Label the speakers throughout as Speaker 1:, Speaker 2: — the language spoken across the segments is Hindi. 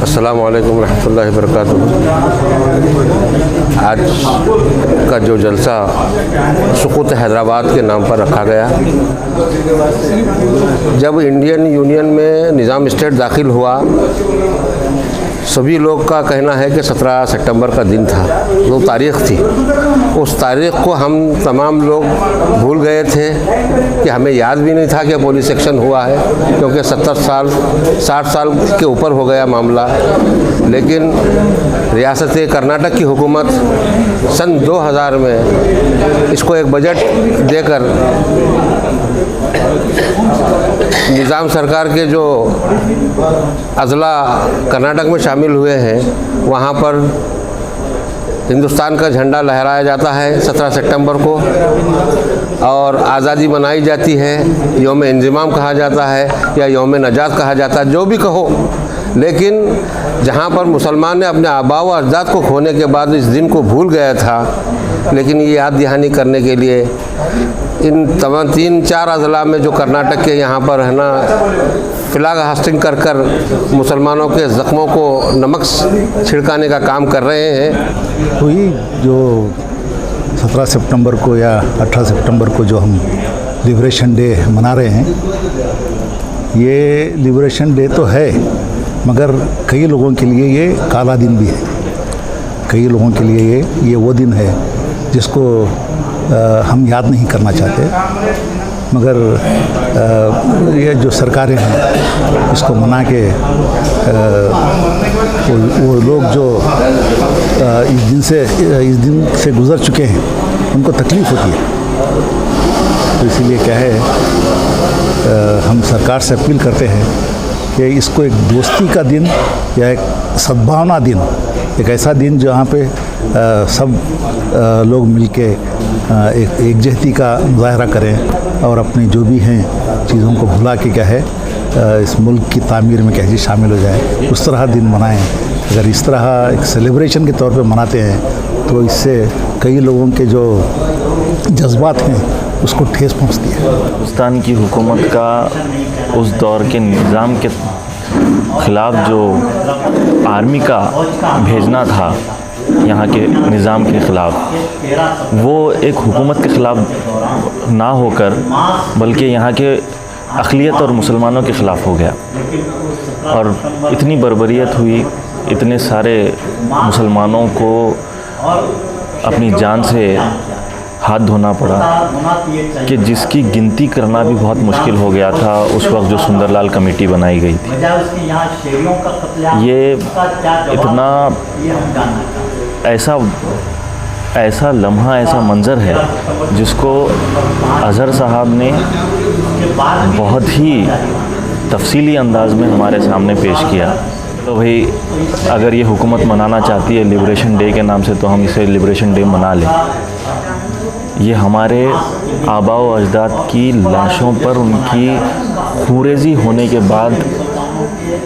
Speaker 1: अस्सलाम वालेकुम रहमतुल्लाहि व बरकातुहू। आज का जो जलसा सुकूत हैदराबाद के नाम पर रखा गया, जब इंडियन यूनियन में निज़ाम स्टेट दाखिल हुआ, सभी लोग का कहना है कि 17 सितंबर का दिन था, वो तारीख़ थी। उस तारीख़ को हम तमाम लोग भूल गए थे कि हमें याद भी नहीं था कि पुलिस एक्शन हुआ है, क्योंकि 60 साल के ऊपर हो गया मामला। लेकिन रियासत कर्नाटक की हुकूमत सन 2000 में इसको एक बजट देकर निज़ाम सरकार के जो अज़ला कर्नाटक में शामिल हुए हैं, वहाँ पर हिंदुस्तान का झंडा लहराया जाता है 17 सितंबर को, और आज़ादी मनाई जाती है। यौम इंज़िमाम कहा जाता है या यौम नजात कहा जाता है, जो भी कहो। लेकिन जहाँ पर मुसलमान ने अपने आबा व अजदाद को खोने के बाद इस दिन को भूल गया था, लेकिन ये याद दहानी करने के लिए इन तमाम 3-4 अज़ला में जो कर्नाटक के यहाँ पर है ना, फ्लैग हास्टिंग कर कर मुसलमानों के ज़ख्मों को नमक छिड़काने का काम कर रहे हैं।
Speaker 2: तो ये जो 17 सितंबर को या 18 सितंबर को जो हम लिबरेशन डे मना रहे हैं, ये लिबरेशन डे तो है, मगर कई लोगों के लिए ये काला दिन भी है। कई लोगों के लिए ये वो दिन है जिसको हम याद नहीं करना चाहते, मगर ये जो सरकारें हैं इसको मना के वो लोग जो इस दिन से गुज़र चुके हैं, उनको तकलीफ़ होती है। तो इसीलिए क्या है, हम सरकार से अपील करते हैं कि इसको एक दोस्ती का दिन या एक सद्भावना दिन, एक ऐसा दिन जहाँ पे सब लोग मिलके एकजहती का मुजाहरा करें और अपनी जो भी हैं चीज़ों को भुला के क्या है इस मुल्क की तामीर में कैसे शामिल हो जाए, उस तरह दिन मनाएं। अगर इस तरह एक सेलिब्रेशन के तौर पे मनाते हैं तो इससे कई लोगों के जो जज्बात हैं उसको ठेस पहुँचती है।
Speaker 3: हिंदुस्तान की हुकूमत का उस दौर के निज़ाम के ख़िलाफ़ जो आर्मी का भेजना था यहाँ के निज़ाम के ख़िलाफ़, वो एक हुकूमत के ख़िलाफ़ ना होकर बल्कि यहाँ के अक़लियत और मुसलमानों के ख़िलाफ़ हो गया, और इतनी बर्बरियत हुई, इतने सारे मुसलमानों को अपनी जान से हाथ धोना पड़ा कि जिसकी गिनती करना भी बहुत मुश्किल हो गया था उस वक्त जो सुंदरलाल कमेटी बनाई गई थी। ये इतना ऐसा लम्हा, ऐसा मंज़र है जिसको अज़हर साहब ने बहुत ही तफसीली अंदाज में हमारे सामने पेश किया। तो भाई, अगर ये हुकूमत मनाना चाहती है लिबरेशन डे के नाम से, तो हम इसे लिबरेशन डे मना लें। ये हमारे आबा व अजदाद की लाशों पर उनकी खूरेज़ी होने के बाद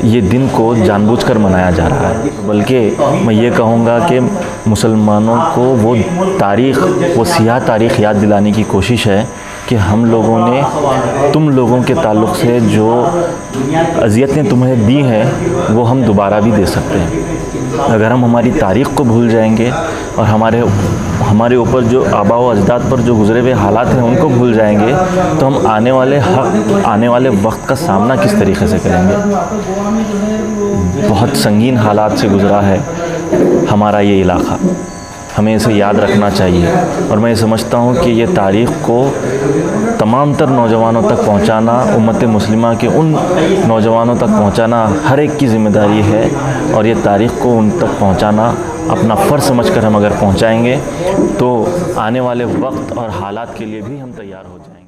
Speaker 3: ये दिन को जानबूझकर मनाया जा रहा है। बल्कि मैं ये कहूँगा कि मुसलमानों को वो तारीख़, वो सियाह तारीख़ याद दिलाने की कोशिश है कि हम लोगों ने तुम लोगों के ताल्लुक़ से जो अज़ियतें तुम्हें दी हैं वो हम दोबारा भी दे सकते हैं। अगर हम हमारी तारीख़ को भूल जाएंगे और हमारे ऊपर जो आबा व अजदाद पर जो गुज़रे हुए हालात हैं उनको भूल जाएंगे, तो हम आने वाले वक्त का सामना किस तरीक़े से करेंगे। बहुत संगीन हालात से गुज़रा है हमारा ये इलाक़ा, हमें इसे याद रखना चाहिए। और मैं समझता हूँ कि ये तारीख़ को तमाम तर नौजवानों तक पहुँचाना, उम्मत मुस्लिमा के उन नौजवानों तक पहुँचाना हर एक की ज़िम्मेदारी है, और ये तारीख़ को उन तक पहुँचाना अपना फ़र्ज़ समझकर हम अगर पहुँचाएँगे तो आने वाले वक्त और हालात के लिए भी हम तैयार हो जाएंगे।